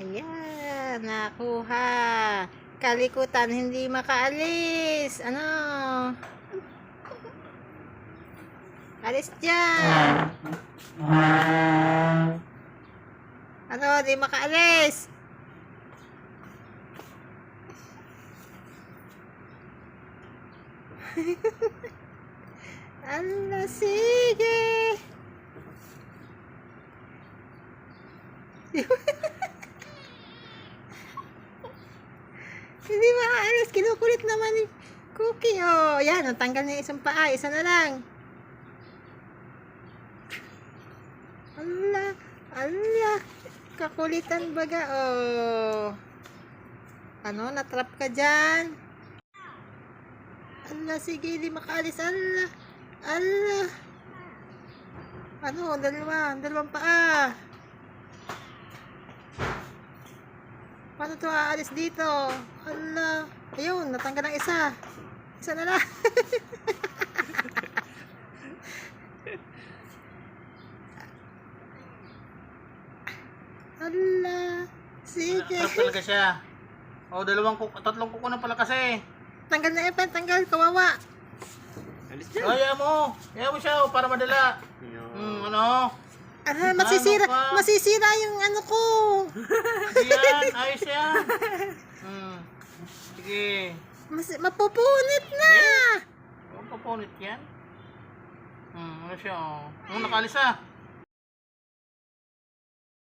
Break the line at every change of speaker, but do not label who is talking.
Ayan, nakuha. Kalikutan, hindi makaalis. Ano? Alis dyan. Ano, di makaalis. Ala, sige. Hindi makaalis. Kinukulit naman ni Cookie. Oh, yan. Natanggal niya isang paa. Isa na lang. Ala, ala. Kakulitan baga. Oh. Ano, natrap ka dyan. Ala, sige. Hindi makaalis. Ala. Ala. Ano, dalawang paa. Paano ito aalis dito? Hala. Ayun, natanggal ang isa. Isa na lang. Hala. Sige.
Trap talaga siya. O, tatlong kuko na pala kasi.
Tanggal na Evan, tanggal. Kawawa.
Alis dyan. Ayaw mo siya para madala. Ano?
Ah, masisira yung ano ko.
Yan, ayos yan. Sige.
Mapupunit na.
Papunit yan. Ano siya, oh. Nakalis ah.